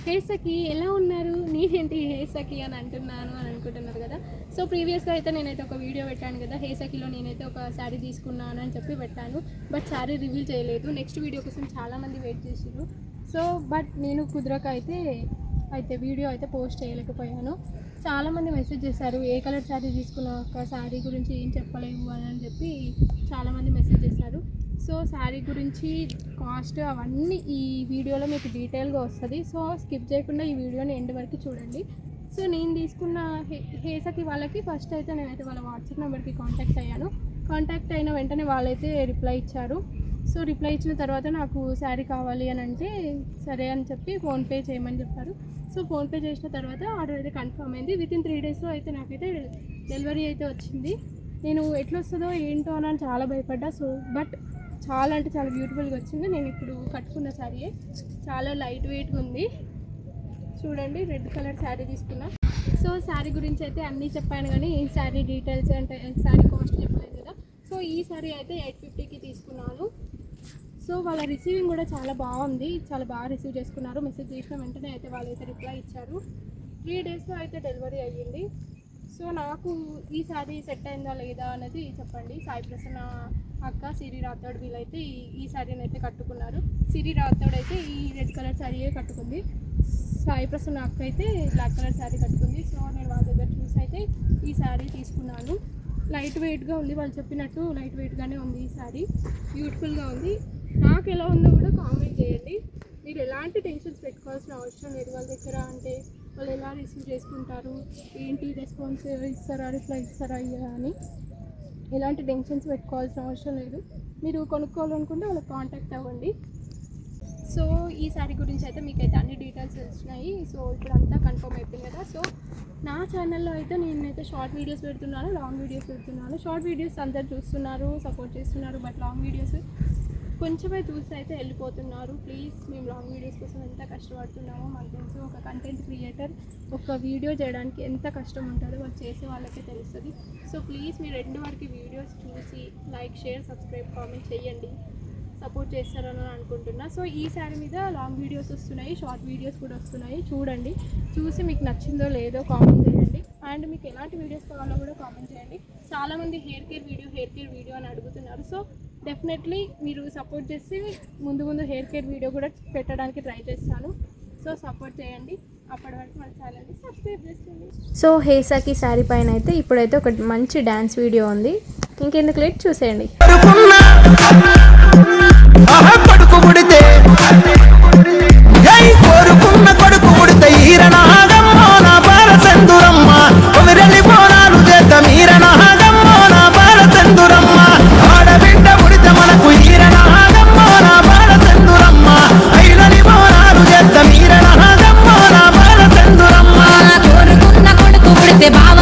హే సఖి ఎలా ఉన్నారు, నేనేంటి హే సఖి అని అంటున్నాను అని అనుకుంటున్నారు కదా. సో ప్రీవియస్గా అయితే నేనైతే ఒక వీడియో పెట్టాను కదా, హే సఖిలో నేనైతే ఒక శారీ తీసుకున్నాను అని చెప్పి పెట్టాను. బట్ శారీ రివీల్ చేయలేదు. నెక్స్ట్ వీడియో కోసం చాలామంది వెయిట్ చేసారు. సో బట్ నేను కుదరక అయితే వీడియో అయితే పోస్ట్ చేయలేకపోయాను. చాలామంది మెసేజ్ చేశారు, ఏ కలర్ శారీ తీసుకున్నా ఒక శారీ గురించి ఏం చెప్పలేవు అని చెప్పి చాలామంది మెసేజ్ చేశారు. సో శారీ గురించి కాస్ట్ అవన్నీ ఈ వీడియోలో మీకు డీటెయిల్గా వస్తుంది. సో స్కిప్ చేయకుండా ఈ వీడియోని ఎండ్ వరకు చూడండి. సో నేను తీసుకున్న హే సఖి వాళ్ళకి ఫస్ట్ అయితే నేనైతే వాళ్ళ వాట్సాప్ నెంబర్కి కాంటాక్ట్ అయ్యాను. కాంటాక్ట్ అయిన వెంటనే వాళ్ళైతే రిప్లై ఇచ్చారు. సో రిప్లై ఇచ్చిన తర్వాత నాకు శారీ కావాలి అని అంటే సరే అని చెప్పి ఫోన్పే చేయమని చెప్పారు. సో ఫోన్పే చేసిన తర్వాత ఆర్డర్ అయితే కన్ఫర్మ్ అయింది. వితిన్ 3 డేస్లో అయితే నాకైతే డెలివరీ అయితే వచ్చింది. నేను ఎట్లా వస్తుందో ఏంటో అని చాలా భయపడ్డా. సో బట్ చాలా అంటే చాలా బ్యూటిఫుల్గా వచ్చింది. నేను ఇప్పుడు కట్టుకున్న శారీయే, చాలా లైట్ వెయిట్గా ఉంది. చూడండి, రెడ్ కలర్ శారీ తీసుకున్నా. సో శారీ గురించి అయితే అన్నీ చెప్పాను, కానీ ఈ శారీ డీటెయిల్స్ అంటే శారీ కాస్ట్ చెప్పలేదు కదా. సో ఈ శారీ అయితే 850కి తీసుకున్నాను. సో వాళ్ళ రిసీవింగ్ కూడా చాలా బాగుంది, చాలా బాగా రిసీవ్ చేసుకున్నారు. మెసేజ్ చేసిన వెంటనే అయితే వాళ్ళైతే రిప్లై ఇచ్చారు. 3 డేస్లో అయితే డెలివరీ అయ్యింది. సో నాకు ఈ శారీ సెట్ అయిందా లేదా అనేది చెప్పండి. సాయి ప్రసన్న అక్క, సిరి రాథోడ్ వీళ్ళైతే ఈ శారీని అయితే కట్టుకున్నారు. సిరి రాథోడ్ అయితే ఈ రెడ్ కలర్ శారీయే కట్టుకుంది. సాయి ప్రసన్న అక్క అయితే బ్లాక్ కలర్ శారీ కట్టుకుంది. సో నేను వాళ్ళ దగ్గర చూసి అయితే ఈ శారీ తీసుకున్నాను. లైట్ వెయిట్గా ఉంది, వాళ్ళు చెప్పినట్టు లైట్ వెయిట్గానే ఉంది. ఈ శారీ బ్యూటిఫుల్గా ఉంది. నాకు ఎలా ఉందో కూడా కామెంట్ చేయండి. మీరు ఎలాంటి టెన్షన్స్ పెట్టుకోవాల్సిన అవసరం లేదు. వాళ్ళ దగ్గర అంటే వాళ్ళు ఎలా రిసీవ్ చేసుకుంటారు, ఏంటి రెస్పాన్స్ ఇస్తారా, రిప్లై ఇస్తారా అని ఎలాంటి టెన్షన్స్ పెట్టుకోవాల్సిన అవసరం లేదు. మీరు కొనుక్కోవాలనుకుంటే వాళ్ళకి కాంటాక్ట్ అవ్వండి. సో ఈ శారీ గురించి అయితే మీకైతే అన్ని డీటెయిల్స్ వచ్చినాయి. సో ఇప్పుడు అంతా కన్ఫర్మ్ అయిపోయింది కదా. సో నా ఛానల్లో అయితే నేనైతే షార్ట్ వీడియోస్ పెడుతున్నాను, లాంగ్ వీడియోస్ పెడుతున్నాను. షార్ట్ వీడియోస్ అందరు చూస్తున్నారు, సపోర్ట్ చేస్తున్నారు. బట్ లాంగ్ వీడియోస్ కొంచెమే చూసి అయితే వెళ్ళిపోతున్నారు. ప్లీజ్, మేము లాంగ్ వీడియోస్ కోసం ఎంత కష్టపడుతున్నామో మాకు తెలుసు. ఒక కంటెంట్ క్రియేటర్ ఒక వీడియో చేయడానికి ఎంత కష్టం ఉంటుందో వాళ్ళు చేసే వాళ్ళకే తెలుస్తుంది. సో ప్లీజ్ మీరు 2 వరకు వీడియోస్ చూసి లైక్, షేర్, సబ్స్క్రైబ్, కామెంట్ చేయండి. సపోర్ట్ చేస్తారని అనుకుంటున్నా. సో ఈ శారీ మీద లాంగ్ వీడియోస్ వస్తున్నాయి, షార్ట్ వీడియోస్ కూడా వస్తున్నాయి. చూడండి, చూసి మీకు నచ్చిందో లేదో కామెంట్ చేయండి. అండ్ మీకు ఎలాంటి వీడియోస్ కావాలో కూడా కామెంట్ చేయండి. చాలామంది హెయిర్ కేర్ వీడియో అని అడుగుతున్నారు. సో డెఫినెట్లీ మీరు సపోర్ట్ చేసి ముందు హెయిర్ కేర్ వీడియో కూడా పెట్టడానికి ట్రై చేస్తాను. సో సపోర్ట్ చేయండి. అప్పటి వరకు మన ఛానల్ని సబ్స్క్రైబ్ చేసుకోండి. సో హే సఖి శారీ పైన అయితే ఇప్పుడైతే ఒక మంచి డ్యాన్స్ వీడియో ఉంది. ఇంకెందుకు లేట్ చూసేయండి. బావ